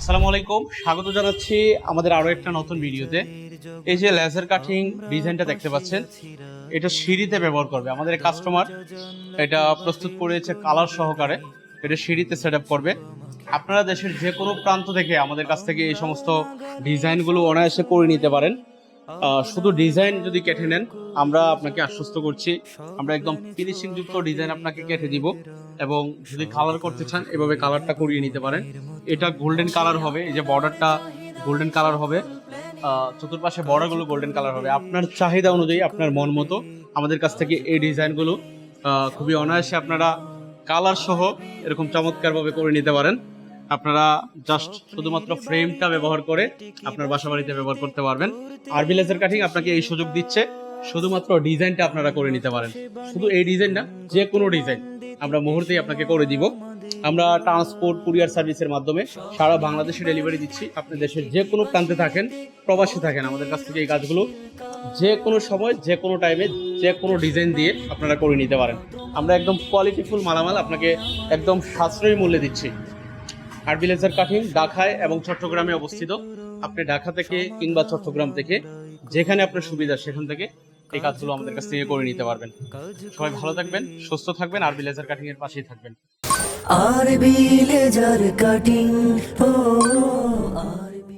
আসসালামু আলাইকুম, স্বাগত জানাচ্ছি আমাদের আরো একটা নতুন ভিডিওতে। এই যে লেজার কাটিং ডিজাইনটা দেখতে পাচ্ছেন, এটা সিঁড়িতে ব্যবহার করবে আমাদের কাস্টমার। এটা প্রস্তুত করেছে কালার সহকারে, এটা সিঁড়িতে সেট আপ করবে। আপনারা দেশের যে কোনো প্রান্ত থেকে আমাদের কাছ থেকে এই সমস্ত ডিজাইনগুলো অনায়াসে করে নিতে পারেন। শুধু ডিজাইন যদি কেটে নেন, আমরা আপনাকে আশ্বস্ত করছি আমরা একদম ফিনিশিং যুক্ত ডিজাইন আপনাকে কেটে দিব। এবং যদি কালার করতে চান, এভাবে কালারটা করিয়ে নিতে পারেন। এটা গোল্ডেন কালার হবে, এই যে বর্ডারটা গোল্ডেন কালার হবে, চতুর্পাশে বর্ডারগুলো গোল্ডেন কালার হবে। আপনার চাহিদা অনুযায়ী, আপনার মন মতো আমাদের কাছ থেকে এই ডিজাইনগুলো খুবই অনায়াসে আপনারা কালার সহ এরকম চমৎকারভাবে করে নিতে পারেন। আপনারা জাস্ট শুধুমাত্র ফ্রেমটা ব্যবহার করে আপনার বাসা বাড়িতে ব্যবহার করতে পারবেন। আরবি লেজার কাটিং আপনাকে এই সুযোগ দিচ্ছে, শুধুমাত্র ডিজাইনটা আপনারা করে নিতে পারেন। শুধু এই ডিজাইন না, যে কোনো ডিজাইন আমরা মুহূর্তেই আপনাকে করে দিব। আমরা ট্রান্সপোর্ট কুরিয়ার সার্ভিসের মাধ্যমে সারা বাংলাদেশে ডেলিভারি দিচ্ছি। আপনি দেশের যে কোনো প্রান্তে থাকেন, প্রবাসী থাকেন, আমাদের কাছ থেকে এই কাজগুলো যে কোনো সময়, যে কোনো টাইমে, যে কোনো ডিজাইন দিয়ে আপনারা করে নিতে পারেন। আমরা একদম কোয়ালিটিফুল মালামাল আপনাকে একদম সাশ্রয়ী মূল্যে দিচ্ছি। আরবি লেজার কাটিং ঢাকায় এবং চট্টগ্রামে অবস্থিত। আপনি ঢাকা থেকে কিংবা চট্টগ্রাম থেকে যেখানে আপনার সুবিধা, সেখান থেকে এই কাজগুলো আমাদের কাছ থেকে করে নিতে পারবেন। সবাই ভালো থাকবেন, সুস্থ থাকবেন, আরবি লেজার কাটিং এর পাশেই থাকবেন। আরবি লেজার কাটিং।